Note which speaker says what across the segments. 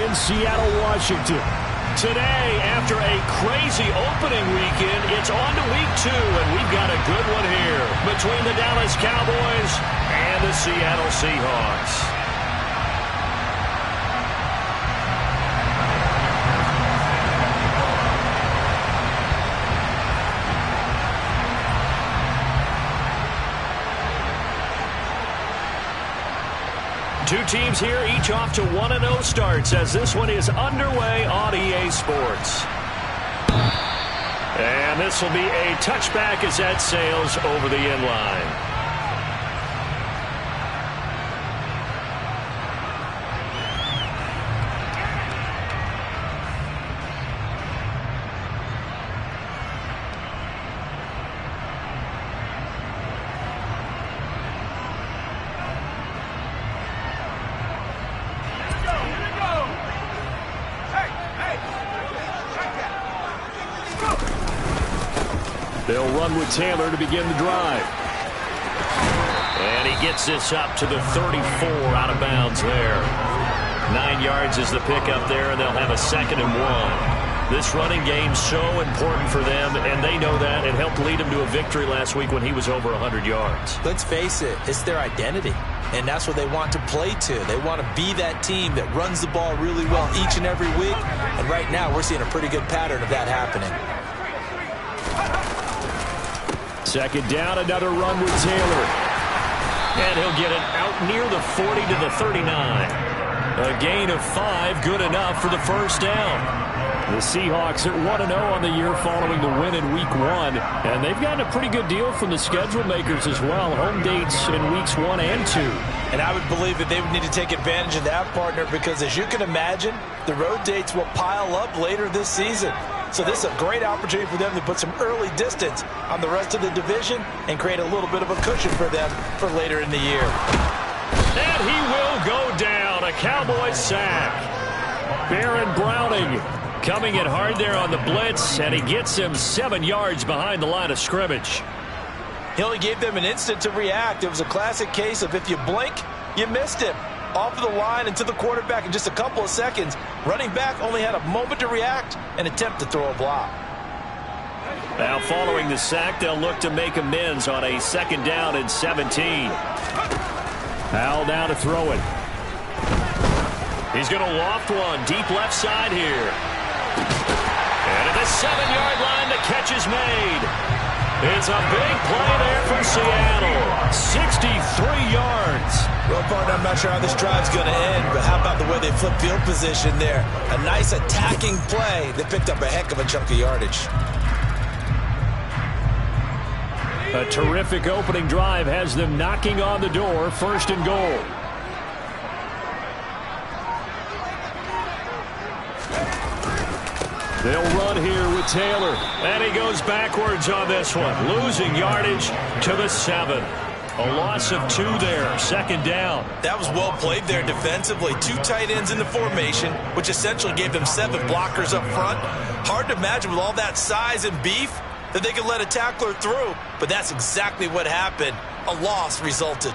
Speaker 1: in Seattle, Washington.
Speaker 2: Today, after a crazy opening weekend, it's on to week 2, and we've got a good one here between the Dallas Cowboys and the Seattle Seahawks. Two teams here, each off to 1-0 starts as this one is underway on EA Sports. And this will be a touchback as that sails over the end line. They'll run with Taylor to begin the drive. And he gets this up to the 34 out of bounds there. 9 yards is the pickup there, and they'll have a 2nd and 1. This running game so important for them, and they know that. It helped lead them to a victory last week when he was over 100 yards.
Speaker 3: Let's face it, it's their identity, and that's what they want to play to. They want to be that team that runs the ball really well each and every week, and right now we're seeing a pretty good pattern of that happening.
Speaker 1: 2nd down, another run with Taylor.
Speaker 2: And he'll get it out near the 40 to the 39. A gain of 5, good enough for the 1st down.
Speaker 1: The Seahawks at 1-0 on the year following the win in Week 1. And they've gotten a pretty good deal from the schedule makers as well. Home dates in Weeks 1 and 2.
Speaker 3: And I would believe that they would need to take advantage of that, partner, because as you can imagine, the road dates will pile up later this season. So this is a great opportunity for them to put some early distance on the rest of the division and create a little bit of a cushion for them for later in the year.
Speaker 2: And he will go down. A Cowboys sack.
Speaker 1: Baron Browning coming in hard there on the blitz, and he gets him 7 yards behind the line of scrimmage.
Speaker 3: He only gave them an instant to react. It was a classic case of if you blink, you missed him. Off of the line and to the quarterback in just a couple of seconds. Running back only had a moment to react and attempt to throw a block.
Speaker 2: Now following the sack, they'll look to make amends on a 2nd down and 17.
Speaker 1: Howell now to throw it.
Speaker 2: He's going to loft one deep left side here. And at the 7-yard line, the catch is made. It's a big play there for Seattle. 63 yards.
Speaker 3: Well, partner, I'm not sure how this drive's going to end, but how about the way they flip field position there? A nice attacking play. They picked up a heck of a chunk of yardage.
Speaker 1: A terrific opening drive has them knocking on the door. 1st and goal. They'll run here with Taylor.
Speaker 2: And he goes backwards on this one. Losing yardage to the 7. A loss of 2 there. 2nd down.
Speaker 3: That was well played there defensively. 2 tight ends in the formation, which essentially gave them 7 blockers up front. Hard to imagine with all that size and beef that they could let a tackler through. But that's exactly what happened. A loss resulted.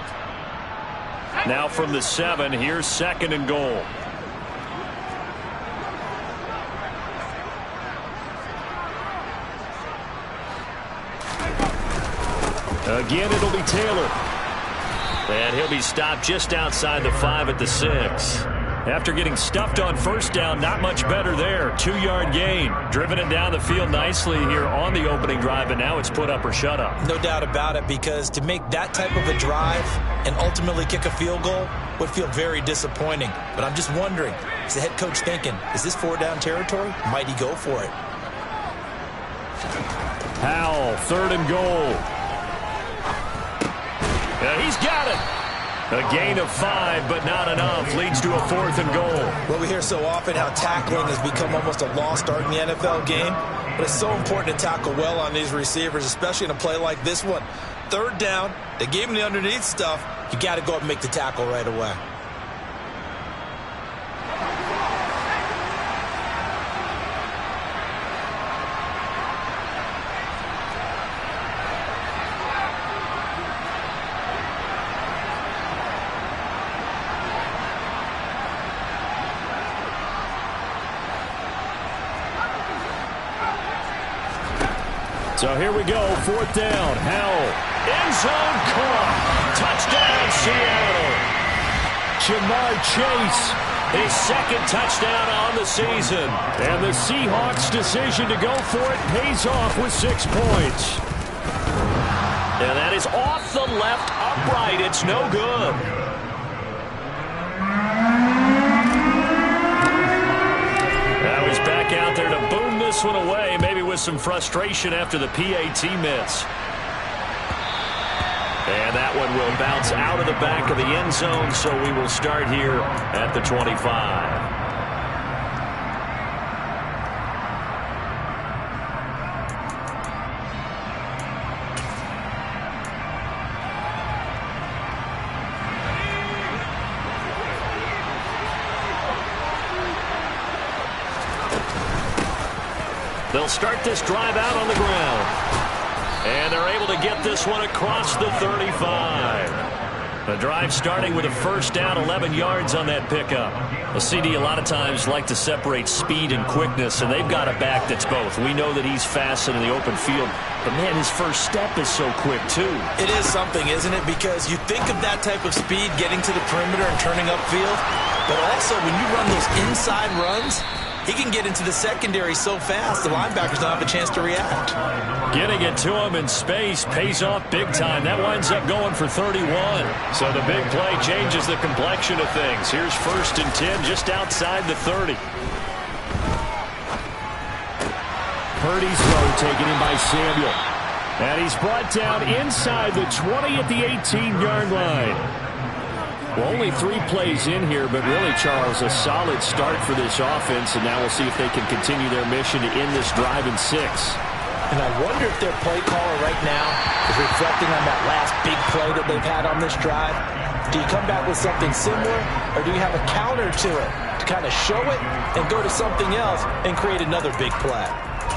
Speaker 2: Now from the 7, here's 2nd and goal.
Speaker 1: Again, it'll be Taylor.
Speaker 2: And he'll be stopped just outside the 5 at the 6.
Speaker 1: After getting stuffed on 1st down, not much better there. 2-yard gain. Driven it down the field nicely here on the opening drive, and now it's put up or shut up.
Speaker 3: No doubt about it, because to make that type of a drive and ultimately kick a field goal would feel very disappointing. But I'm just wondering, is the head coach thinking, is this 4-down territory? Might he go for it?
Speaker 1: Howell, 3rd and goal.
Speaker 2: He's got it.
Speaker 1: A gain of 5, but not enough. Leads to a 4th and goal.
Speaker 3: Well, we hear so often how tackling has become almost a lost art in the NFL game. But it's so important to tackle well on these receivers, especially in a play like this one. 3rd down, they gave him the underneath stuff. You got to go up and make the tackle right away.
Speaker 1: So here we go, 4th down. Howell. End zone caught. Touchdown, Seattle. Jamar Chase, his 2nd touchdown on the season. And the Seahawks' decision to go for it pays off with 6 points.
Speaker 2: And that is off the left upright. It's no good. Now he's back out there to boom this one away, maybe with some frustration after the PAT miss. And that one will bounce out of the back of the end zone, so we will start here at the 25. They'll start this drive out on the ground. And they're able to get this one across the 35. The drive starting with a 1st down, 11 yards on that pickup. A CD a lot of times like to separate speed and quickness, and they've got a back that's both. We know that he's fast in the open field, but man, his first step is so quick too.
Speaker 3: It is something, isn't it? Because you think of that type of speed getting to the perimeter and turning upfield, but also when you run those inside runs, he can get into the secondary so fast, the linebackers don't have a chance to react.
Speaker 1: Getting it to him in space pays off big time. That winds up going for 31. So the big play changes the complexion of things. Here's 1st and 10 just outside the 30. Purdy's throw taken in by Samuel. And he's brought down inside the 20 at the 18-yard line. Well, only 3 plays in here, but really, Charles, a solid start for this offense, and now we'll see if they can continue their mission to end this drive in 6.
Speaker 3: And I wonder if their play caller right now is reflecting on that last big play that they've had on this drive. Do you come back with something similar, or do you have a counter to it to kind of show it and go to something else and create another big play?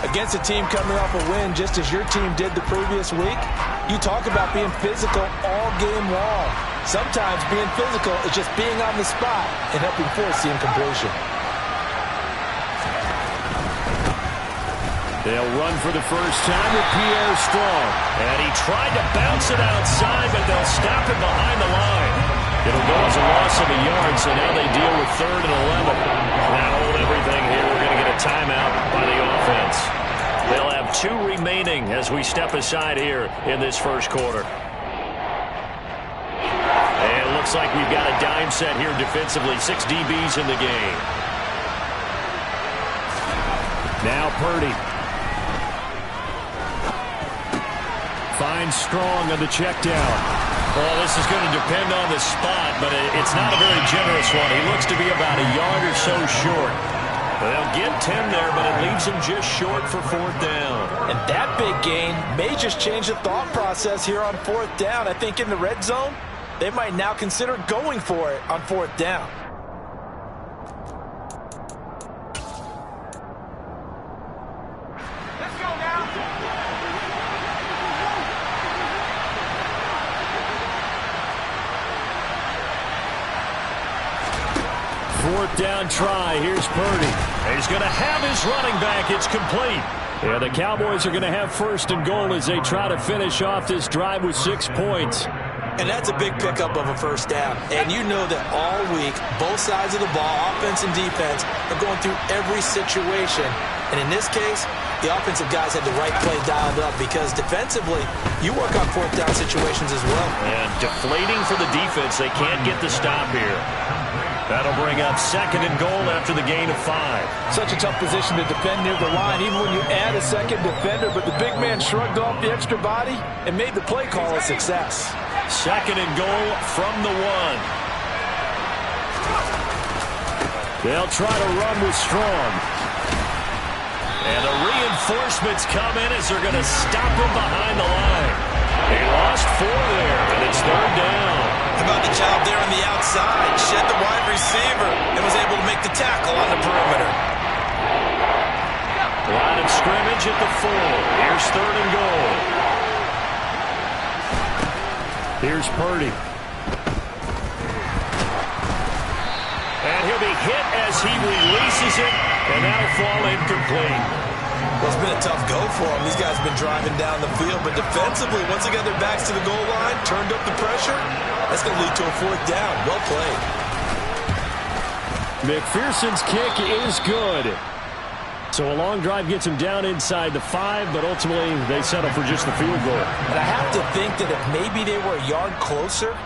Speaker 3: Against a team coming off a win just as your team did the previous week, you talk about being physical all game long. Sometimes being physical is just being on the spot and helping force the incompletion.
Speaker 1: They'll run for the first time with Pierre Strong.
Speaker 2: And he tried to bounce it outside, but they'll stop it behind the line. It'll go as a loss of a yard, so now they deal with 3rd and 11. Now hold everything here. We're going to get a timeout by the offense. They'll have 2 remaining as we step aside here in this first quarter. And it looks like we've got a dime set here defensively. 6 DBs in the game.
Speaker 1: Now Purdy. Finds Strong on the check down.
Speaker 2: Well, this is going to depend on the spot, but it's not a very generous one. He looks to be about a yard or so short. They'll get 10 there, but it leaves him just short for 4th down.
Speaker 3: And that big gain may just change the thought process here on 4th down. I think in the red zone, they might now consider going for it on 4th down.
Speaker 4: Let's go now.
Speaker 1: 4th down try. Here's Purdy.
Speaker 2: He's going to have his running back. It's complete.
Speaker 1: Yeah, the Cowboys are going to have 1st and goal as they try to finish off this drive with 6 points.
Speaker 3: And that's a big pickup of a 1st down. And you know that all week, both sides of the ball, offense and defense, are going through every situation. And in this case, the offensive guys had the right play dialed up because defensively, you work on 4th down situations as well.
Speaker 2: And deflating for the defense. They can't get the stop here. That'll bring up 2nd and goal after the gain of 5.
Speaker 3: Such a tough position to defend near the line, even when you add a 2nd defender. But the big man shrugged off the extra body and made the play call a success.
Speaker 2: 2nd and goal from the 1.
Speaker 1: They'll try to run with Strong.
Speaker 2: And the reinforcements come in as they're going to stop him behind the line. They lost 4 there, and it's 3rd down.
Speaker 3: How about the job there on the outside? Shed the wide receiver and was able to make the tackle on the perimeter.
Speaker 2: Line of scrimmage at the 4. Here's 3rd and goal.
Speaker 1: Here's Purdy.
Speaker 2: And he'll be hit as he releases it, and that'll fall incomplete.
Speaker 3: Well, it's been a tough go for them. These guys have been driving down the field, but defensively, once they got their backs to the goal line, turned up the pressure, that's going to lead to a 4th down. Well played.
Speaker 1: McPherson's kick is good. So a long drive gets him down inside the 5, but ultimately they settle for just the field goal.
Speaker 3: And I have to think that if maybe they were a yard closer,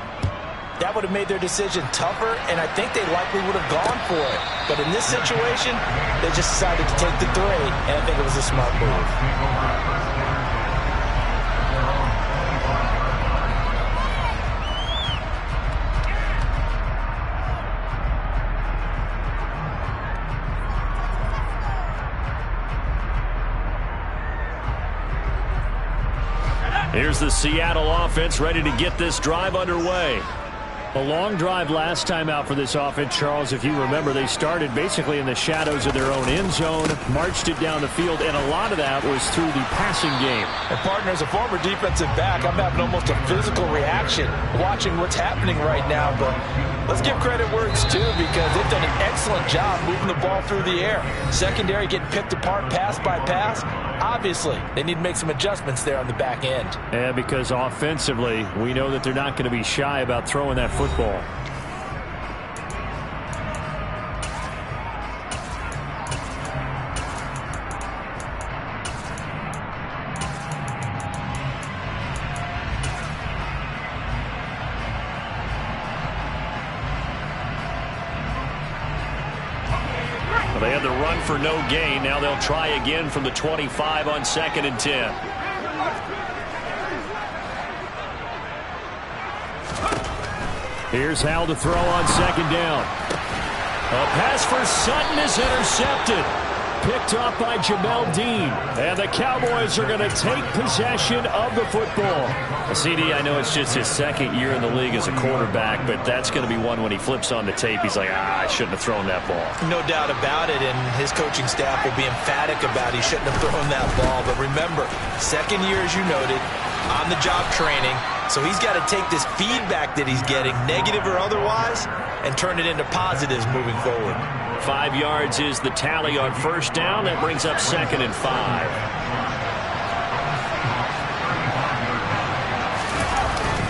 Speaker 3: that would have made their decision tougher, and I think they likely would have gone for it. But in this situation, they just decided to take the 3, and I think it was a smart move.
Speaker 1: Here's the Seattle offense ready to get this drive underway. A long drive last time out for this offense, Charles. If you remember, they started basically in the shadows of their own end zone, marched it down the field, and a lot of that was through the passing game.
Speaker 3: And partner, as a former defensive back, I'm having almost a physical reaction watching what's happening right now. But let's give credit where it's due, because they've done an excellent job moving the ball through the air. Secondary getting picked apart pass by pass. Obviously, they need to make some adjustments there on the back end.
Speaker 1: Yeah, because offensively, we know that they're not going to be shy about throwing that football. They had the run for no gain. Now they'll try again from the 25 on 2nd and 10. Here's Howell to throw on 2nd down. A pass for Sutton is intercepted. Picked up by Jamel Dean. And the Cowboys are going to take possession of the football. CD, I know it's just his 2nd year in the league as a quarterback, but that's going to be one when he flips on the tape. He's like, I shouldn't have thrown that ball.
Speaker 3: No doubt about it, and his coaching staff will be emphatic about he shouldn't have thrown that ball. But remember, 2nd year, as you noted, on-the-job training. So he's got to take this feedback that he's getting, negative or otherwise, and turn it into positives moving forward.
Speaker 1: 5 yards is the tally on 1st down. That brings up 2nd and 5.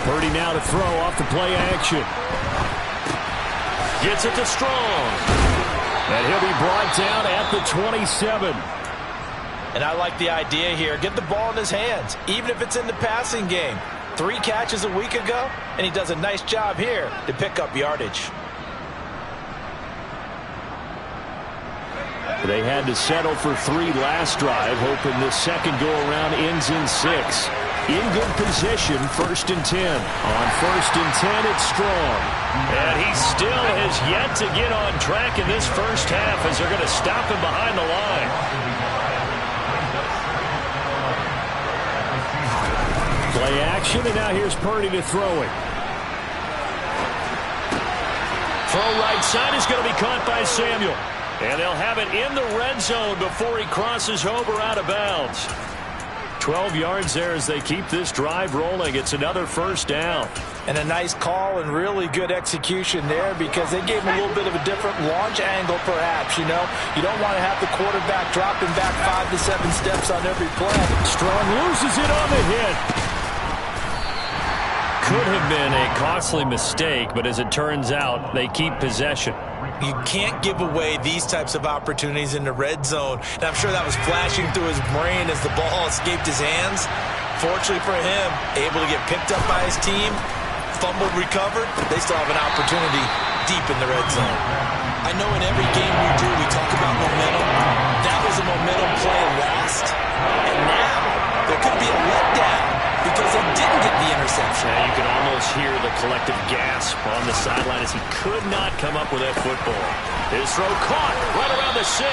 Speaker 1: Purdy now to throw off the play action. Gets it to Strong. And he'll be brought down at the 27.
Speaker 3: And I like the idea here. Get the ball in his hands, even if it's in the passing game. 3 catches a week ago, and he does a nice job here to pick up yardage.
Speaker 1: They had to settle for 3 last drive, hoping the second go-around ends in 6. In good position, 1st and 10. On 1st and 10, it's Strong. And he still has yet to get on track in this first half as they're going to stop him behind the line. Play action, and now here's Purdy to throw it. Throw right side is going to be caught by Samuel. And they'll have it in the red zone before he crosses over out of bounds. 12 yards there as they keep this drive rolling. It's another 1st down.
Speaker 3: And a nice call and really good execution there, because they gave him a little bit of a different launch angle perhaps. You know, you don't want to have the quarterback dropping back 5 to 7 steps on every play.
Speaker 1: Strong loses it on the hit. Could have been a costly mistake, but as it turns out, they keep possession.
Speaker 3: You can't give away these types of opportunities in the red zone. And I'm sure that was flashing through his brain as the ball escaped his hands. Fortunately for him, able to get picked up by his team, fumbled, recovered. They still have an opportunity deep in the red zone. I know in every game we do, we talk about momentum. That was a momentum play lost. And now there could be a letdown because they didn't get the interception.
Speaker 1: Yeah, you can almost hear the collective gasp on the sideline as he could not come up with that football. His throw caught right around the 6.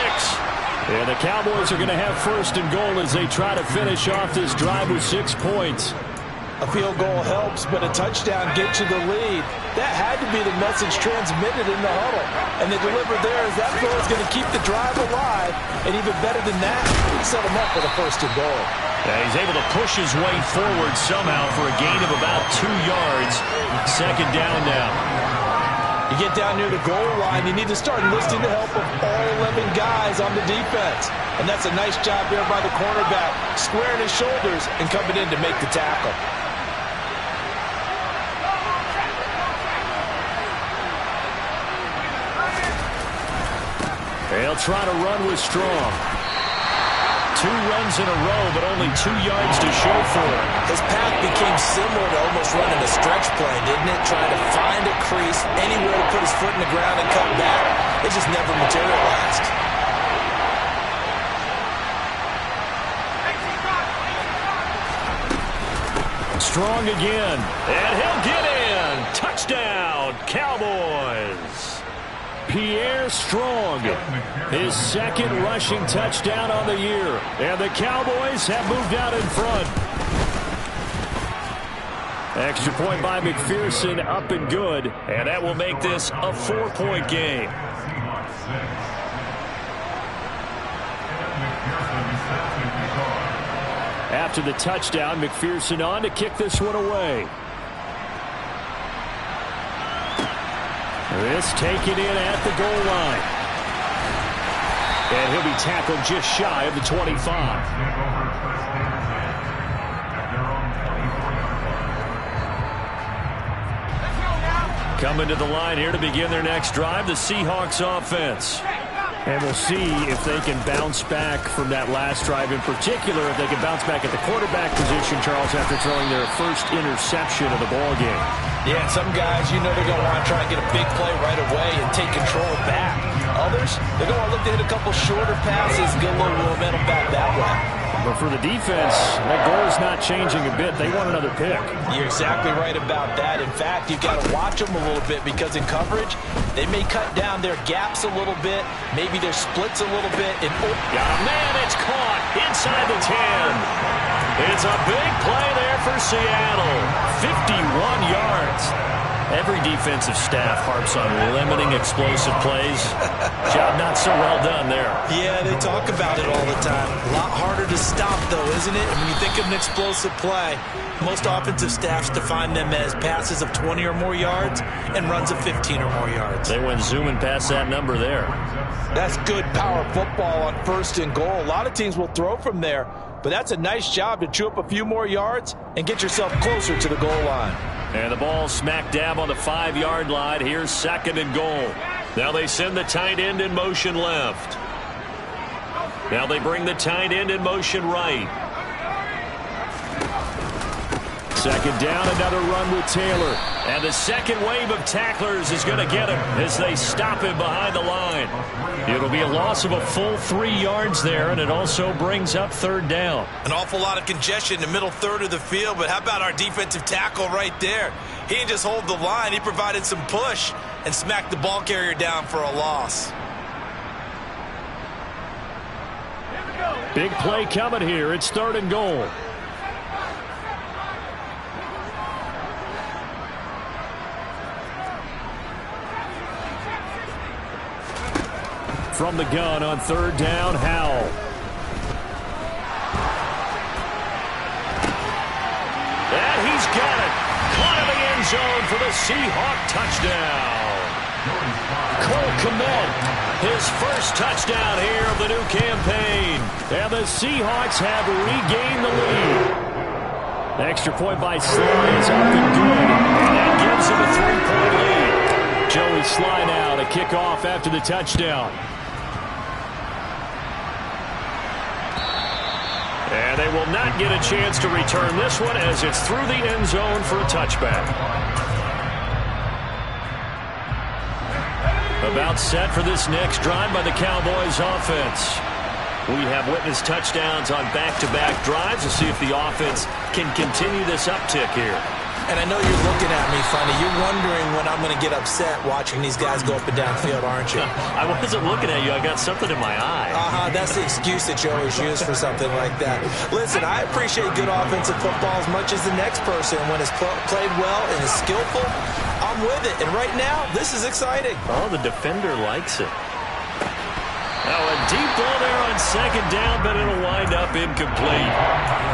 Speaker 1: And the Cowboys are going to have 1st and goal as they try to finish off this drive with 6 points.
Speaker 3: A field goal helps, but a touchdown gets you the lead. That had to be the message transmitted in the huddle. And they delivered there as that throw is going to keep the drive alive. And even better than that, he set him up with a 1st and goal.
Speaker 1: Yeah, he's able to push his way forward somehow for a gain of about 2 yards. 2nd down now.
Speaker 3: You get down near the goal line, you need to start enlisting the help of all 11 guys on on the defense. And that's a nice job there by the cornerback, squaring his shoulders and coming in to make the tackle.
Speaker 1: They'll try to run with Strong. 2 runs in a row, but only 2 yards to show for it.
Speaker 3: His path became similar to almost running a stretch play, didn't it? Trying to find a crease, anywhere to put his foot in the ground and cut back. It just never materialized.
Speaker 1: Strong again, and he'll get in. Touchdown, Cowboys. Pierre Strong, his second rushing touchdown on the year. And the Cowboys have moved out in front. Extra point by McPherson, up and good. And that will make this a 4-point game. After the touchdown, McPherson on to kick this one away. This taken in at the goal line. And he'll be tackled just shy of the 25. Coming to the line here to begin their next drive, the Seahawks offense. And we'll see if they can bounce back from that last drive. In particular, if they can bounce back at the quarterback position, Charles, after throwing their first interception of the ball game.
Speaker 3: Yeah, some guys, you know they're going to want to try and get a big play right away and take control back. Others, they're going to look to hit a couple shorter passes, get a little momentum back that way.
Speaker 1: But for the defense, that goal is not changing a bit. They want another pick.
Speaker 3: You're exactly right about that. In fact, you've got to watch them a little bit because in coverage, they may cut down their gaps a little bit, maybe their splits a little bit. And
Speaker 1: got a man, it's caught inside the 10. It's a big play there for Seattle. 51 yards. Every defensive staff harps on limiting explosive plays. Job not so well done there.
Speaker 3: Yeah, they talk about it all the time. A lot harder to stop, though, isn't it? When you think of an explosive play, most offensive staffs define them as passes of 20 or more yards and runs of 15 or more yards.
Speaker 1: They went zooming past that number there.
Speaker 3: That's good power football on 1st and goal. A lot of teams will throw from there, but that's a nice job to chew up a few more yards and get yourself closer to the goal line.
Speaker 1: And the ball smack dab on the 5-yard line. Here's 2nd and goal. Now they send the tight end in motion left. Now they bring the tight end in motion right. 2nd down, another run with Taylor. And the second wave of tacklers is going to get him as they stop him behind the line. It'll be a loss of a full 3 yards there, and it also brings up 3rd down.
Speaker 3: An awful lot of congestion in the middle third of the field, but how about our defensive tackle right there? He didn't just hold the line, he provided some push and smacked the ball carrier down for a loss.
Speaker 1: Big play coming here. It's 3rd and goal. From the gun on 3rd down, Howell. And he's got it. Caught in the end zone for the Seahawk touchdown. Cole Kmet, his first touchdown here of the new campaign. And the Seahawks have regained the lead. The extra point by Sly is up and good. And that gives him a 3-point lead. Joey Sly now to kick off after the touchdown. And they will not get a chance to return this one as it's through the end zone for a touchback. About set for this next drive by the Cowboys offense. We have witnessed touchdowns on back-to-back drives to see if the offense can continue this uptick here.
Speaker 3: And I know you're looking at me funny. You're wondering when I'm going to get upset watching these guys go up and down field, aren't you?
Speaker 1: I wasn't looking at you. I got something in my eye.
Speaker 3: That's the excuse that you always use for something like that. Listen, I appreciate good offensive football as much as the next person. When it's played well and is skillful, I'm with it. And right now, this is exciting.
Speaker 1: Oh, the defender likes it. Now a deep ball there on 2nd down, but it'll wind up incomplete.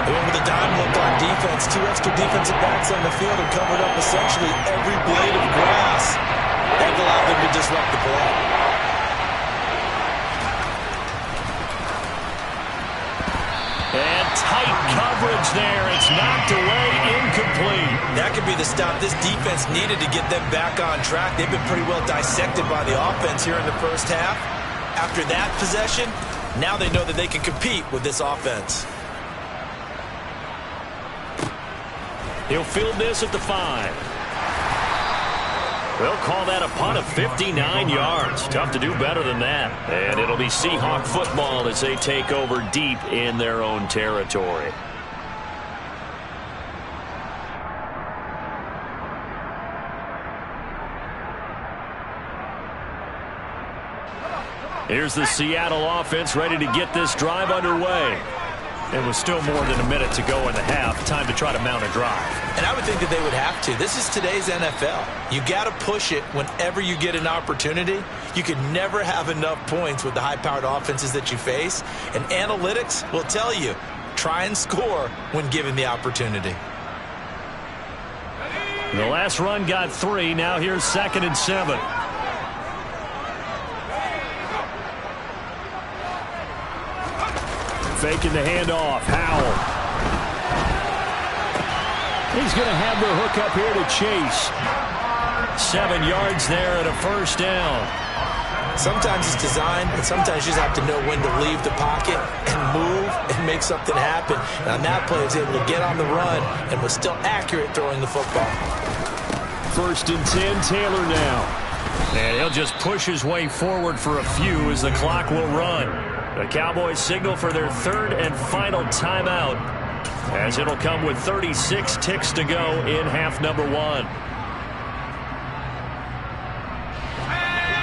Speaker 3: With the dime look on defense, 2 extra defensive backs on the field and covered up essentially every blade of grass. That allowed them to disrupt the play.
Speaker 2: It's knocked away, incomplete.
Speaker 3: That could be the stop this defense needed to get them back on track. They've been pretty well dissected by the offense here in the first half. After that possession, now they know that they can compete with this offense.
Speaker 2: He'll field this at the 5. They'll call that a punt of 59 yards. Tough to do better than that. And it'll be Seahawk football as they take over deep in their own territory. Here's the Seattle offense ready to get this drive underway.
Speaker 1: It was still more than a minute to go in the half. Time to try to mount a drive.
Speaker 3: And I would think that they would have to. This is today's NFL. You got to push it whenever you get an opportunity. You can never have enough points with the high-powered offenses that you face. And analytics will tell you, try and score when given the opportunity.
Speaker 1: The last run got 3. Now here's 2nd and 7. Faking the handoff. Howell. He's going to have the hook up here to Chase. 7 yards there and a first down.
Speaker 3: Sometimes it's designed, but sometimes you just have to know when to leave the pocket and move and make something happen. And on that play, he was able to get on the run and was still accurate throwing the football.
Speaker 1: 1st and 10, Taylor now. And he'll just push his way forward for a few as the clock will run. The Cowboys signal for their 3rd and final timeout, as it'll come with 36 ticks to go in half number 1.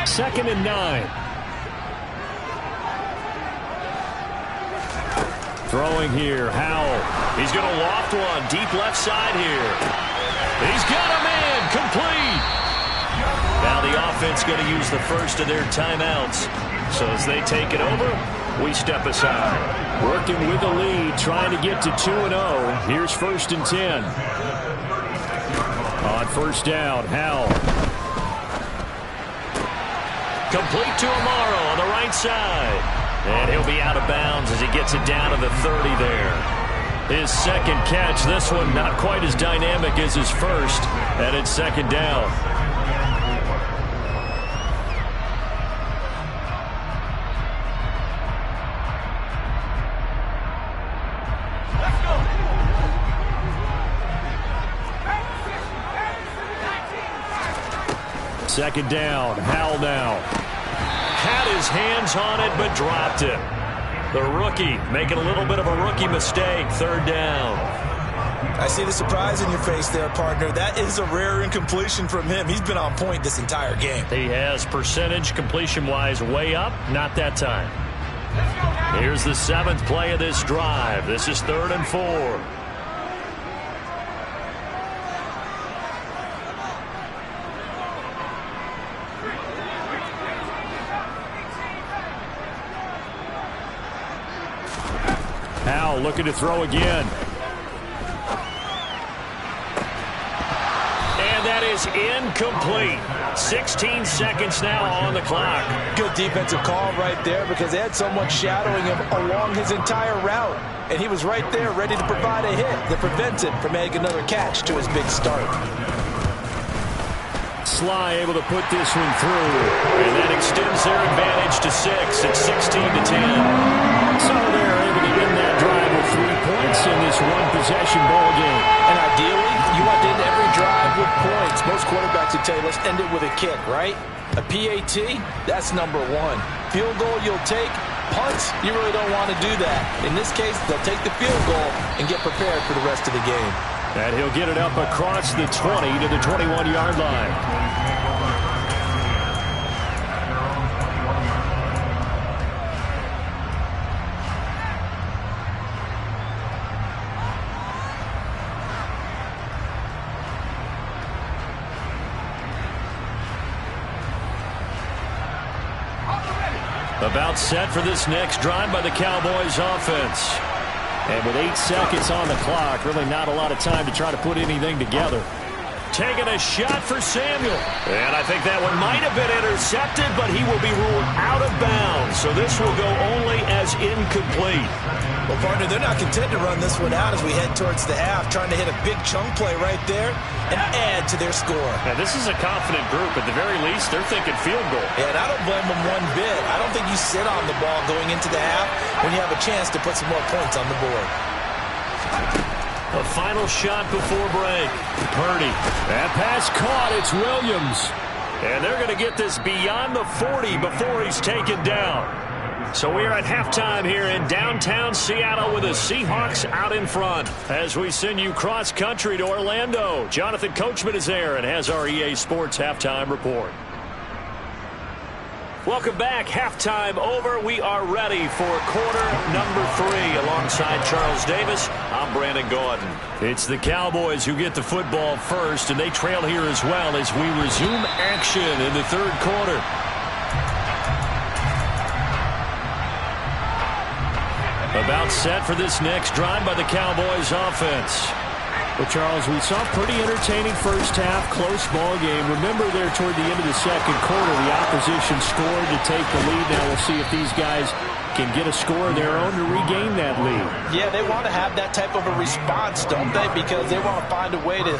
Speaker 1: 2nd and 9. Throwing here, Howell. He's going to loft one deep left side here. He's got a man, complete. Now the offense going to use the first of their timeouts. So as they take it over, we step aside. Working with the lead, trying to get to 2-0. Here's 1st and 10. On 1st down, Howell. Complete to Amaro on the right side. And he'll be out of bounds as he gets it down to the 30 there. His 2nd catch, this one not quite as dynamic as his first. And it's 2nd down. Second down, Howell now. Had his hands on it, but dropped it. The rookie making a little bit of a rookie mistake, 3rd down.
Speaker 3: I see the surprise in your face there, partner. That is a rare incompletion from him. He's been on point this entire game.
Speaker 1: He has percentage completion-wise way up, not that time. Here's the 7th play of this drive. This is 3rd and 4. Howell looking to throw again. And that is incomplete. 16 seconds now on the clock.
Speaker 3: Good defensive call right there because they had someone shadowing him along his entire route. And he was right there ready to provide a hit that prevents him from adding another catch to his big start.
Speaker 1: Sly able to put this one through. And that extends their advantage to 6. It's 16-10. So they're able to end that drive with 3 points in this one-possession ball game.
Speaker 3: And ideally, you want to end every drive with points. Most quarterbacks would tell you, let's end it with a kick, right? A PAT, that's number 1. Field goal you'll take. Punts, you really don't want to do that. In this case, they'll take the field goal and get prepared for the rest of the game.
Speaker 1: And he'll get it up across the 20 to the 21-yard line. About set for this next drive by the Cowboys offense. And with 8 seconds on the clock, really not a lot of time to try to put anything together. taking a shot for Samuel.
Speaker 2: And I think that one might have been intercepted, but he will be ruled out of bounds. So this will go only as incomplete.
Speaker 3: Well, partner, they're not content to run this one out as we head towards the half, trying to hit a big chunk play right there and add to their score.
Speaker 2: Now, this is a confident group. At the very least, they're thinking field goal.
Speaker 3: And I don't blame them one bit. I don't think you sit on the ball going into the half when you have a chance to put some more points on the board.
Speaker 1: A final shot before break. Purdy. That pass caught. It's Williams. And they're going to get this beyond the 40 before he's taken down. So we are at halftime here in downtown Seattle with the Seahawks out in front. As we send you cross-country to Orlando, Jonathan Coachman is there and has our EA Sports halftime report. Welcome back. Halftime over. We are ready for quarter number 3. Alongside Charles Davis, I'm Brandon Gaudin. It's the Cowboys who get the football first, and they trail here as well as we resume action in the third quarter. About set for this next drive by the Cowboys offense. Well, Charles, we saw a pretty entertaining first half, close ball game. Remember there toward the end of the second quarter, the opposition scored to take the lead. Now we'll see if these guys can get a score of their own to regain that lead.
Speaker 3: Yeah, they want to have that type of a response, don't they? Because they want to find a way to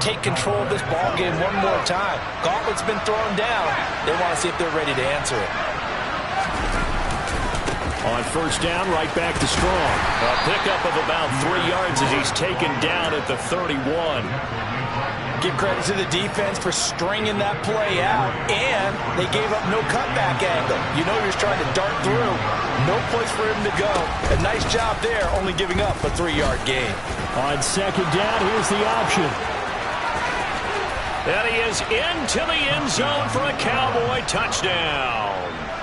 Speaker 3: take control of this ball game one more time. Gauntlet's been thrown down. They want to see if they're ready to answer it.
Speaker 1: On first down, right back to Strong.
Speaker 2: A pickup of about 3 yards as he's taken down at the 31.
Speaker 3: Give credit to the defense for stringing that play out, and they gave up no cutback angle. You know you're trying to dart through. No place for him to go. A nice job there, only giving up a 3-yard gain.
Speaker 1: On second down, here's the option.
Speaker 2: And he is into the end zone for a Cowboy touchdown.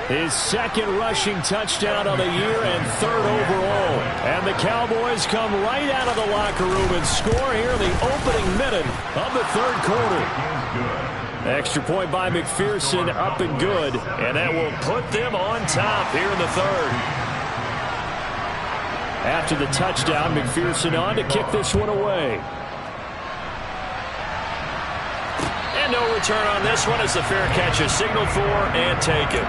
Speaker 1: His second rushing touchdown of the year and third overall. And the Cowboys come right out of the locker room and score here in the opening minute of the third quarter. Extra point by McPherson, up and good. And that will put them on top here in the third. After the touchdown, McPherson on to kick this one away.
Speaker 2: And no return on this one as the fair catch is signaled for and taken.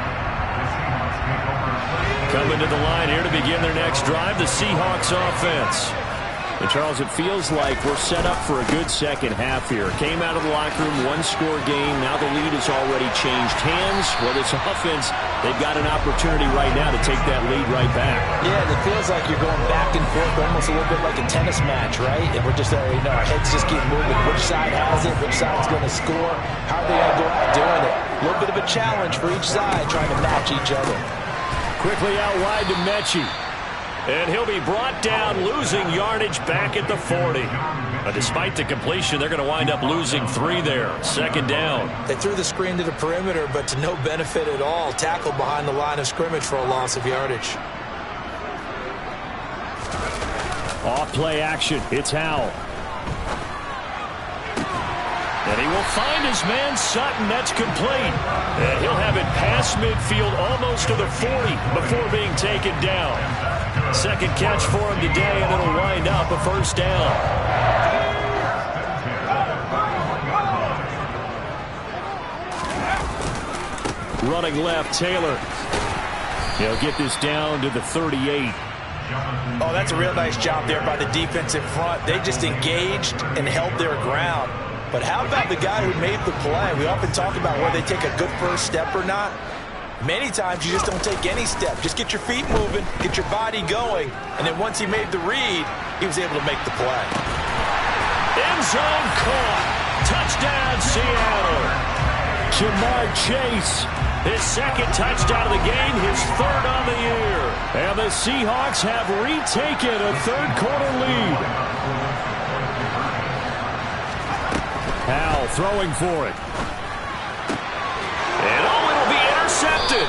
Speaker 1: Coming to the line here to begin their next drive, the Seahawks offense. And Charles, it feels like we're set up for a good second half here. Came out of the locker room, one-score game. Now the lead has already changed hands. Well, this offense, they've got an opportunity right now to take that lead right back.
Speaker 3: Yeah, it feels like you're going back and forth, almost a little bit like a tennis match, right? And we're just, our heads just keep moving. Which side has it? Which side's going to score? How are they going to go out doing it? A little bit of a challenge for each side, trying to match each other.
Speaker 1: Quickly out wide to Mechie.
Speaker 2: And he'll be brought down, losing yardage back at the 40. But despite the completion, they're going to wind up losing 3 there. Second down.
Speaker 3: They threw the screen to the perimeter, but to no benefit at all. Tackled behind the line of scrimmage for a loss of yardage.
Speaker 1: Off play action. It's Howell. And he will find his man Sutton. That's complete. And he'll have it past midfield almost to the 40 before being taken down. Second catch for him today, and it'll wind up a first down. Running left, Taylor. He'll get this down to the 38.
Speaker 3: Oh, that's a real nice job there by the defense in front. They just engaged and held their ground. But how about the guy who made the play? We often talk about whether they take a good first step or not. Many times you just don't take any step. Just get your feet moving, get your body going, and then once he made the read, he was able to make the play.
Speaker 1: End zone caught. Touchdown, Seattle. Jamar Chase, his second touchdown of the game, his third on the year. And the Seahawks have retaken a third quarter lead. Howell throwing for it.
Speaker 2: And it'll be intercepted.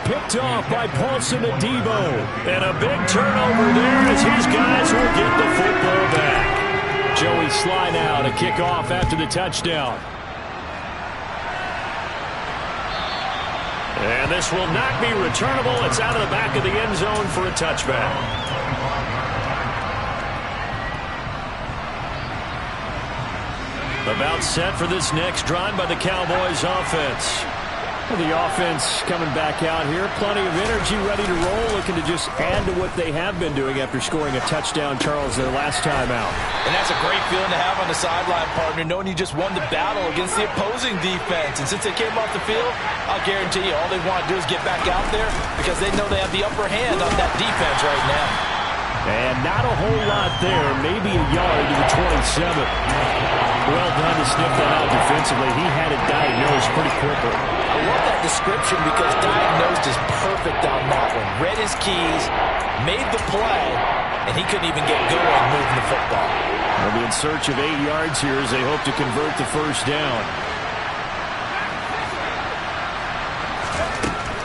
Speaker 1: Picked off by Paulson Adebo.
Speaker 2: And a big turnover there as his guys will get the football back.
Speaker 1: Joey Sly now to kick off after the touchdown.
Speaker 2: And this will not be returnable. It's out of the back of the end zone for a touchback. About set for this next drive by the Cowboys offense.
Speaker 1: The offense coming back out here. Plenty of energy, ready to roll, looking to just add to what they have been doing after scoring a touchdown, Charles, their last time out.
Speaker 3: And that's a great feeling to have on the sideline, partner, knowing you just won the battle against the opposing defense. And since they came off the field, I'll guarantee you all they want to do is get back out there because they know they have the upper hand on that defense right now.
Speaker 1: And not a whole lot there, maybe a yard to the 27. Well done to sniff that out defensively. He had it diagnosed pretty quickly.
Speaker 3: I love that description because diagnosed is perfect on that one. Read his keys, made the play, and he couldn't even get going moving the football.
Speaker 1: They'll be in search of 8 yards here as they hope to convert the first down.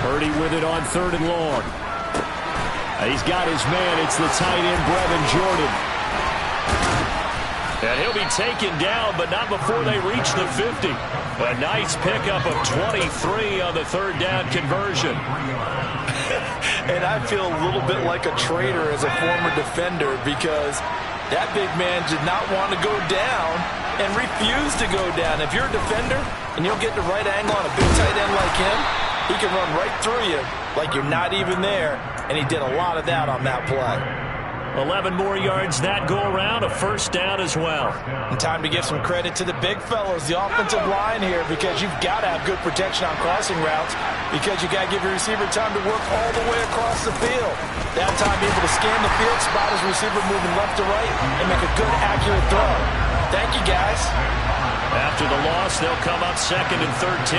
Speaker 1: Purdy with it on 3rd and long. He's got his man. It's the tight end, Brevin Jordan.
Speaker 2: And he'll be taken down, but not before they reach the 50. A nice pickup of 23 on the 3rd down conversion.
Speaker 3: And I feel a little bit like a traitor as a former defender because that big man did not want to go down and refused to go down. If you're a defender and you'll get the right angle on a big tight end like him, he can run right through you like you're not even there. And he did a lot of that on that play.
Speaker 2: 11 more yards that go around, a first down as well.
Speaker 3: And time to give some credit to the big fellows, the offensive line here, because you've got to have good protection on crossing routes because you got to give your receiver time to work all the way across the field. That time able to scan the field, spot his receiver moving left to right, and make a good, accurate throw. Thank you, guys.
Speaker 2: After the loss, they'll come up 2nd and 13.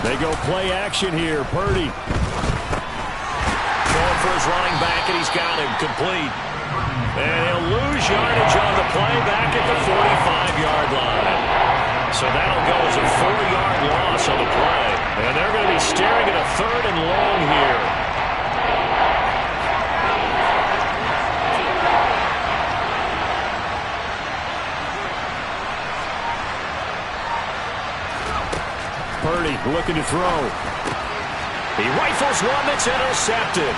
Speaker 1: They go play action here. Purdy
Speaker 2: going for his running back, and he's got him complete. And he'll lose yardage on the play back at the 45-yard line. So that'll go as a 4-yard loss on the play. And they're going to be staring at a 3rd and long here.
Speaker 1: Purdy looking to throw.
Speaker 2: He rifles one that's intercepted.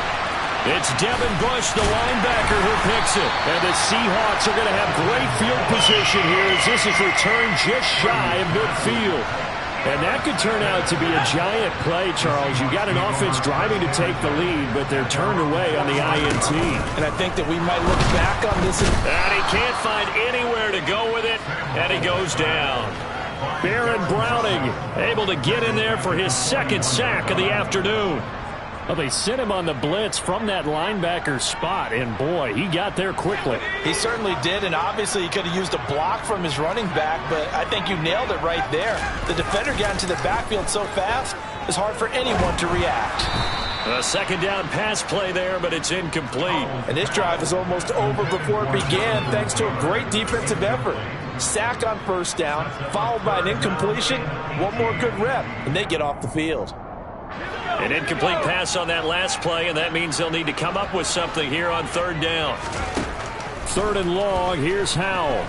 Speaker 1: It's Devin Bush, the linebacker, who picks it. And the Seahawks are going to have great field position here as this is returned just shy of midfield. And that could turn out to be a giant play, Charles. You got an offense driving to take the lead, but they're turned away on the INT.
Speaker 3: And I think that we might look back on this.
Speaker 2: And he can't find anywhere to go with it, and he goes down.
Speaker 1: Baron Browning able to get in there for his 2nd sack of the afternoon. Well, they sent him on the blitz from that linebacker spot, and boy, he got there quickly.
Speaker 3: He certainly did, and obviously he could have used a block from his running back, but I think you nailed it right there. The defender got into the backfield so fast, it's hard for anyone to react.
Speaker 2: A 2nd down pass play there, but it's incomplete.
Speaker 3: And this drive is almost over before it began thanks to a great defensive effort. Sack on 1st down, followed by an incompletion, one more good rep, and they get off the field.
Speaker 2: An incomplete pass on that last play, and that means they'll need to come up with something here on 3rd down.
Speaker 1: 3rd and long, here's Howell.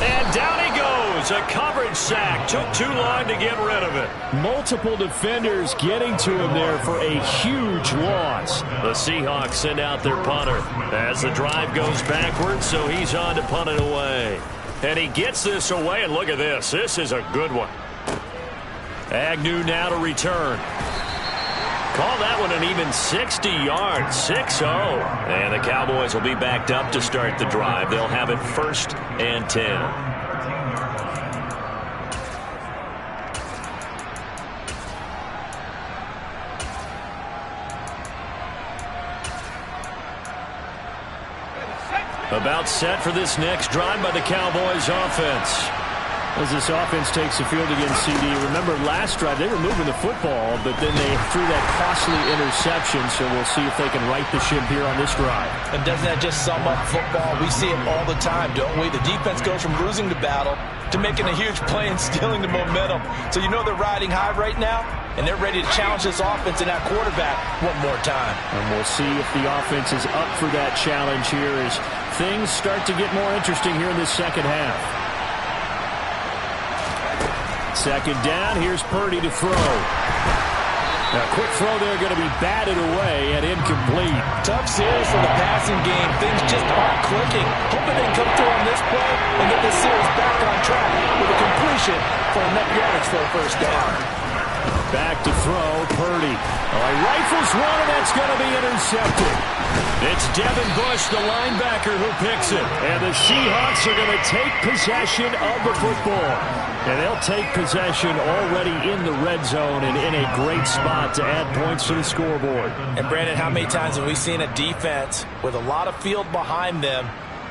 Speaker 2: And down he goes. A coverage sack. Took too long to get rid of it.
Speaker 1: Multiple defenders getting to him there for a huge loss.
Speaker 2: The Seahawks send out their punter as the drive goes backwards, so he's on to punt it away. And he gets this away, and look at this. This is a good one. Agnew now to return. Call that one an even 60 yards, 6-0. And the Cowboys will be backed up to start the drive. They'll have it 1st and 10. About set for this next drive by the Cowboys offense.
Speaker 1: As this offense takes the field against CD, remember last drive they were moving the football, but then they threw that costly interception, so we'll see if they can right the ship here on this drive.
Speaker 3: And doesn't that just sum up football? We see it all the time, don't we? The defense goes from losing the battle to making a huge play and stealing the momentum. So you know they're riding high right now, and they're ready to challenge this offense and that quarterback one more time.
Speaker 1: And we'll see if the offense is up for that challenge here as things start to get more interesting here in this 2nd half. 2nd down, here's Purdy to throw. A quick throw there going to be batted away and incomplete.
Speaker 3: Tough series for the passing game. Things just aren't clicking. Hoping they can come through on this play and get this series back on track with a completion for enough yardage for a first down.
Speaker 1: Back to throw, Purdy. Oh, he rifles one, and that's going to be intercepted. It's Devin Bush, the linebacker, who picks it. And the Seahawks are going to take possession of the football. And they'll take possession already in the red zone and in a great spot to add points to the scoreboard.
Speaker 3: And, Brandon, how many times have we seen a defense with a lot of field behind them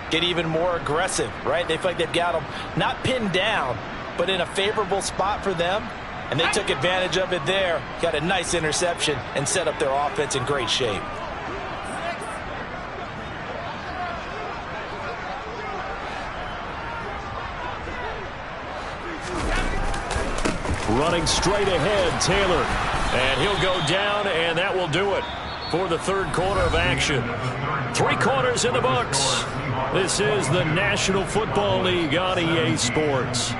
Speaker 3: get even more aggressive, right? They feel like they've got them not pinned down, but in a favorable spot for them. And they took advantage of it there, got a nice interception, and set up their offense in great shape.
Speaker 1: Running straight ahead, Taylor. And he'll go down, and that will do it for the third quarter of action. 3 quarters in the books. This is the National Football League on EA Sports.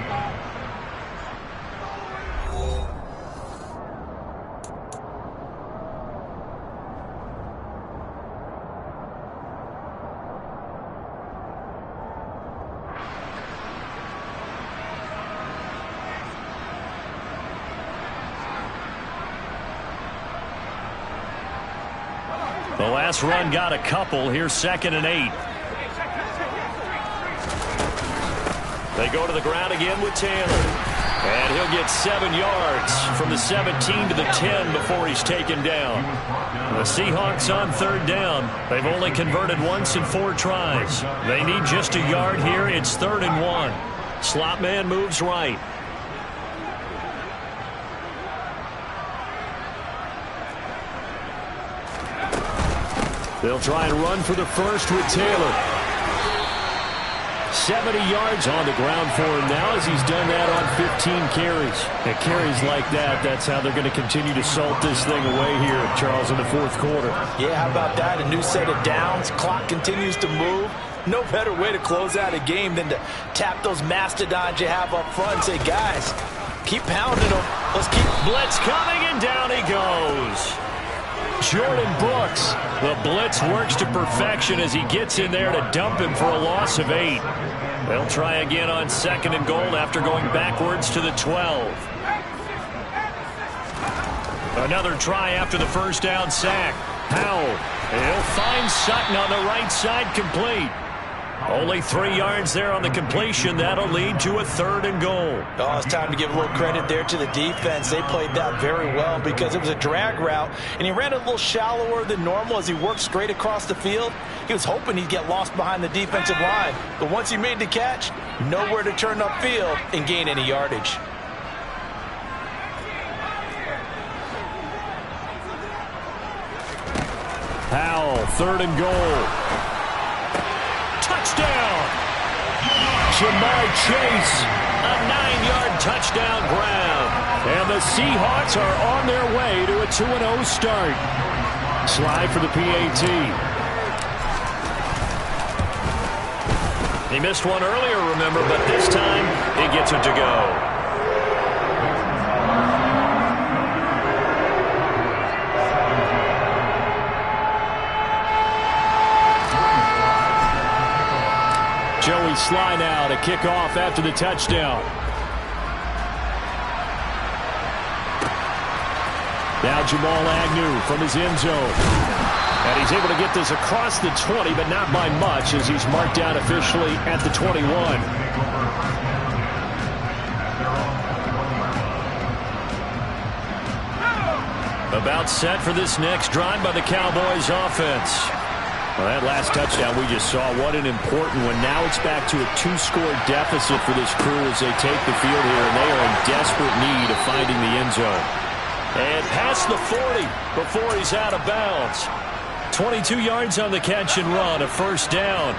Speaker 1: The last run got a couple. Here's 2nd and 8. They go to the ground again with Taylor. And he'll get 7 yards from the 17 to the 10 before he's taken down. The Seahawks on 3rd down. They've only converted once in 4 tries. They need just a yard here. It's 3rd and 1. Slot man moves right. They'll try and run for the first with Taylor. 70 yards on the ground for him now as he's done that on 15 carries. And carries like that, that's how they're going to continue to salt this thing away here, Charles, in the 4th quarter.
Speaker 3: Yeah, how about that? A new set of downs. Clock continues to move. No better way to close out a game than to tap those mastodons you have up front and say, guys, keep pounding them. Let's keep blitz coming, and down he goes. Jordan Brooks. The blitz works to perfection as he gets in there to dump him for a loss of 8. They'll try again on 2nd and goal after going backwards to the 12. Another try after the first down sack. Howell. He'll find Sutton on the right side, complete. Only 3 yards there on the completion. That'll lead to a 3rd and goal. Oh, it's time to give a little credit there to the defense. They played that very well because it was a drag route, and he ran a little shallower than normal as he worked straight across the field. He was hoping he'd get lost behind the defensive line, but once he made the catch, nowhere to turn upfield and gain any yardage.
Speaker 1: Howell, 3rd and goal. Touchdown! Jamar Chase, a 9-yard touchdown grab. And the Seahawks are on their way to a 2-0 start. Slide for the PAT.
Speaker 2: He missed one earlier, remember, but this time he gets it to go.
Speaker 1: Joey Sly now to kick off after the touchdown. Now Jamal Agnew from his end zone. And he's able to get this across the 20, but not by much as he's marked down officially at the 21. About set for this next drive by the Cowboys offense. Well, that last touchdown we just saw, what an important one. Now it's back to a 2-score deficit for this crew as they take the field here, and they are in desperate need of finding the end zone. And past the 40 before he's out of bounds. 22 yards on the catch and run, a first down.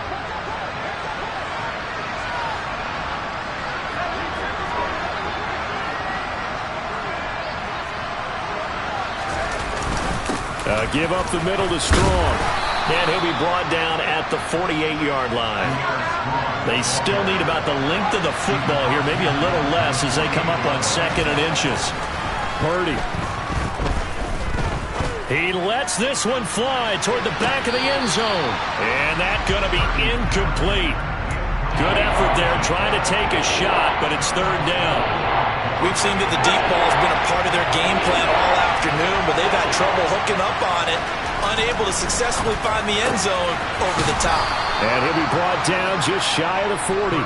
Speaker 1: Give up the middle to Strong. And he'll be brought down at the 48-yard line. They still need about the length of the football here, maybe a little less as they come up on 2nd and inches. Purdy. He lets this one fly toward the back of the end zone. And that's going to be incomplete. Good effort there trying to take a shot, but it's third down.
Speaker 3: We've seen that the deep ball has been a part of their game plan all afternoon, but they've had trouble hooking up on it, unable to successfully find the end zone over the top.
Speaker 1: And he'll be brought down just shy of the 40.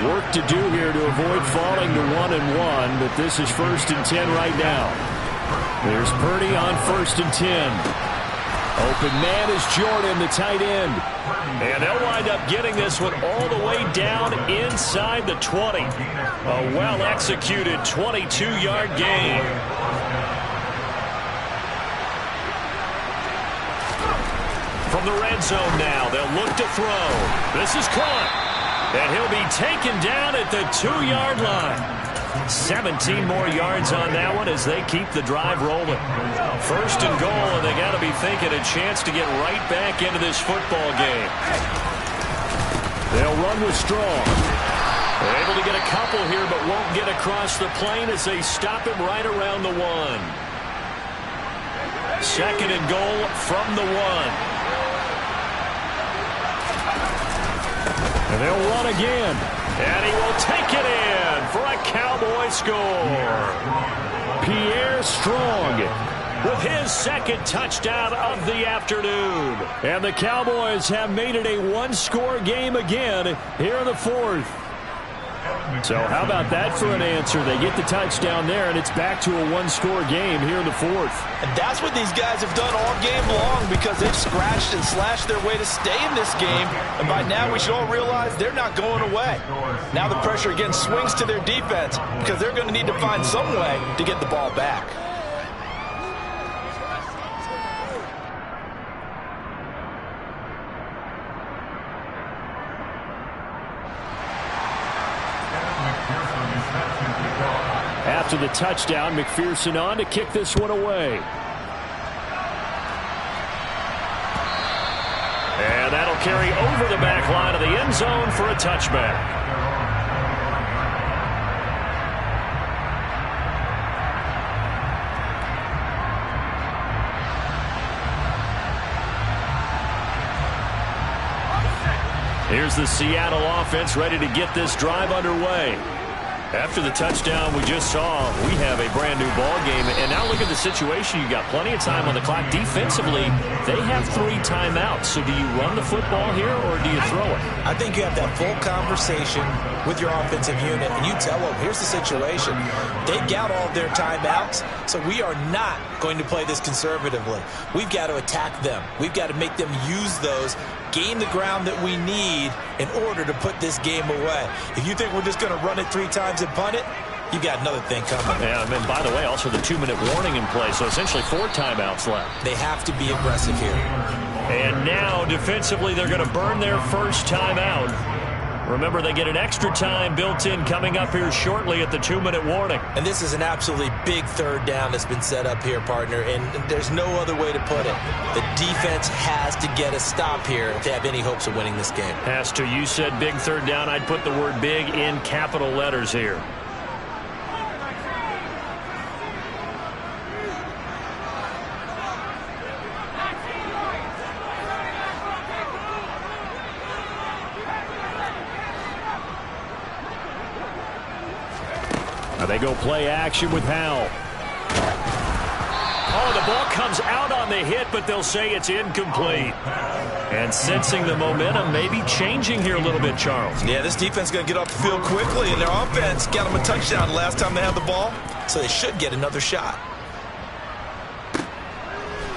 Speaker 1: Work to do here to avoid falling to 1-1, but this is 1st and 10 right now. There's Purdy on 1st and 10. Open man is Jordan, the tight end. And they'll wind up getting this one all the way down inside the 20. A well-executed 22-yard gain. From the red zone now, they'll look to throw. This is caught. And he'll be taken down at the 2-yard line. 17 more yards on that one as they keep the drive rolling. 1st and goal, and they got to be thinking a chance to get right back into this football game. They'll run with Strong. They're able to get a couple here, but won't get across the plane as they stop him right around the 1. 2nd and goal from the 1. And they'll run again. And he will take it in for a Cowboy score. Pierre Strong with his 2nd touchdown of the afternoon. And the Cowboys have made it a one-score game again here in the 4th. So how about that for an answer? They get the touchdown there, and it's back to a one-score game here in the 4th.
Speaker 3: And that's what these guys have done all game long, because they've scratched and slashed their way to stay in this game. And by now we should all realize they're not going away. Now the pressure again swings to their defense, because they're going to need to find some way to get the ball back.
Speaker 1: After the touchdown, McPherson on to kick this one away. And that'll carry over the back line of the end zone for a touchback. Here's the Seattle offense ready to get this drive underway. After the touchdown we just saw, we have a brand new ball game. And now look at the situation. You've got plenty of time on the clock. Defensively, they have 3 timeouts. So do you run the football here or do you throw it?
Speaker 3: I think you have that full conversation with your offensive unit, and you tell them, here's the situation. They've got all their timeouts, so we are not going to play this conservatively. We've got to attack them. We've got to make them use those, gain the ground that we need in order to put this game away. If you think we're just going to run it 3 times and punt it, you got another thing coming.
Speaker 1: Yeah, and by the way, also the 2-minute warning in play, so essentially 4 timeouts left.
Speaker 3: They have to be aggressive here.
Speaker 1: And now, defensively, they're going to burn their first timeout. Remember, they get an extra time built in coming up here shortly at the 2-minute warning.
Speaker 3: And this is an absolutely big 3rd down that's been set up here, partner, and there's no other way to put it. The defense has to get a stop here if they have any hopes of winning this game.
Speaker 1: Has to. You said big 3rd down. I'd put the word big in capital letters here. Now they go play action with Howell. Oh, the ball comes out on the hit, but they'll say it's incomplete. And sensing the momentum maybe changing here a little bit, Charles.
Speaker 3: Yeah, this defense is going to get off the field quickly, and their offense got them a touchdown last time they had the ball, so they should get another shot.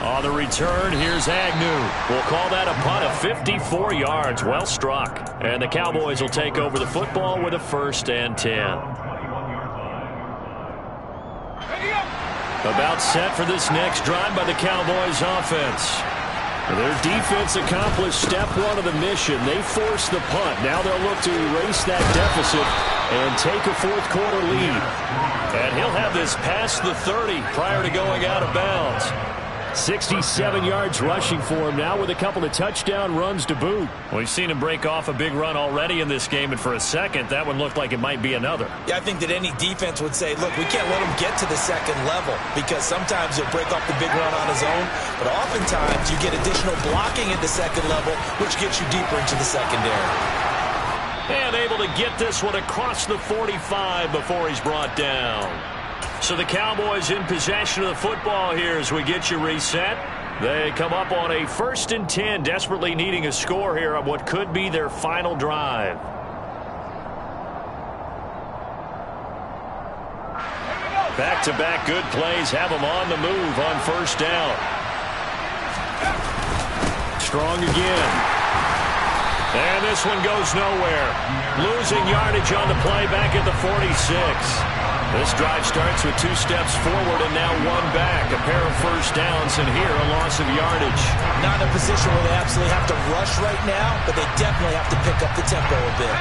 Speaker 1: On the return, here's Agnew. We'll call that a punt of 54 yards. Well struck. And the Cowboys will take over the football with a 1st and 10. About set for this next drive by the Cowboys offense. Their defense accomplished step 1 of the mission. They forced the punt. Now they'll look to erase that deficit and take a 4th quarter lead. And he'll have this past the 30 prior to going out of bounds. 67 yards rushing for him now with a couple of touchdown runs to boot.
Speaker 2: We've seen him break off a big run already in this game, and for a second, that one looked like it might be another.
Speaker 3: Yeah, I think that any defense would say, look, we can't let him get to the second level because sometimes he'll break off the big run on his own, but oftentimes you get additional blocking at the second level, which gets you deeper into the secondary.
Speaker 2: And able to get this one across the 45 before he's brought down. So the Cowboys in possession of the football here as we get you reset. They come up on a 1st and 10, desperately needing a score here on what could be their final drive. Back-to-back good plays have them on the move on 1st down.
Speaker 1: Strong again.
Speaker 2: And this one goes nowhere. Losing yardage on the play back at the 46. This drive starts with 2 steps forward and now 1 back. A pair of 1st downs, and here a loss of yardage.
Speaker 3: Not in a position where they absolutely have to rush right now, but they definitely have to pick up the tempo a bit.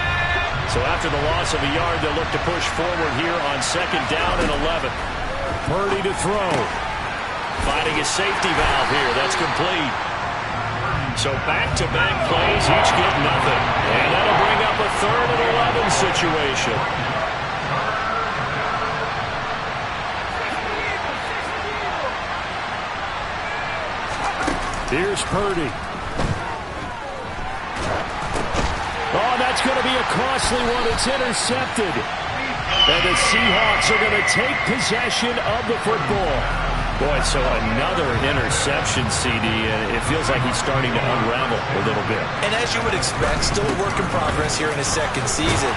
Speaker 2: So after the loss of a yard, they'll look to push forward here on 2nd down and 11.
Speaker 1: Purdy to throw.
Speaker 2: Finding a safety valve here. That's complete. So back-to-back plays, each get nothing. And that'll bring up a 3rd and 11 situation.
Speaker 1: Here's Purdy. Oh, that's going to be a costly one. It's intercepted. And the Seahawks are going to take possession of the football.
Speaker 2: Boy, so another interception, CD. It feels like he's starting to unravel a little bit.
Speaker 3: And as you would expect, still a work in progress here in his 2nd season.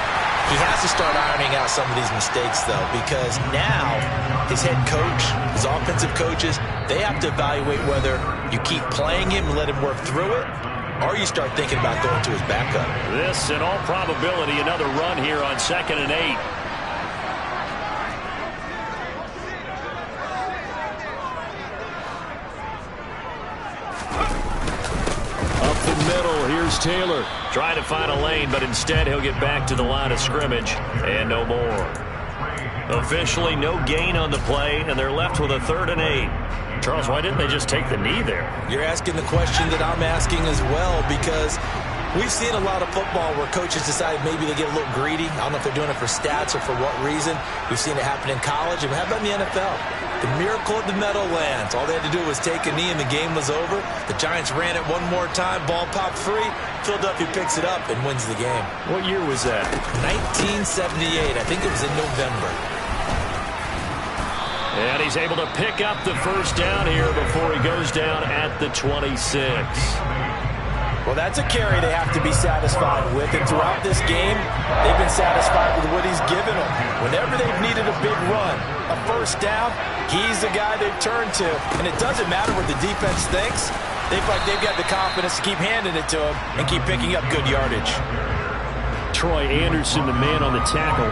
Speaker 3: He has to start ironing out some of these mistakes, though, because now his head coach, his offensive coaches, they have to evaluate whether you keep playing him and let him work through it, or you start thinking about going to his backup.
Speaker 2: This, in all probability, another run here on 2nd and 8.
Speaker 1: Up the middle, here's Taylor.
Speaker 2: Trying to find a lane, but instead he'll get back to the line of scrimmage, and no more. Officially no gain on the play, and they're left with a 3rd and 8. Charles, why didn't they just take the knee there?
Speaker 3: You're asking the question that I'm asking as well, because we've seen a lot of football where coaches decide maybe they get a little greedy. I don't know if they're doing it for stats or for what reason. We've seen it happen in college, and how about in the NFL? The miracle of the Meadowlands. All they had to do was take a knee, and the game was over. The Giants ran it one more time. Ball popped free. Philadelphia picks it up and wins the game.
Speaker 2: What year was that?
Speaker 3: 1978. I think it was in November.
Speaker 2: And he's able to pick up the 1st down here before he goes down at the 26.
Speaker 3: Well, that's a carry they have to be satisfied with. And throughout this game, they've been satisfied with what he's given them. Whenever they've needed a big run, a 1st down, he's the guy they've turned to. And it doesn't matter what the defense thinks. They feel like they've got the confidence to keep handing it to him and keep picking up good yardage.
Speaker 1: Troy Anderson, the man on the tackle.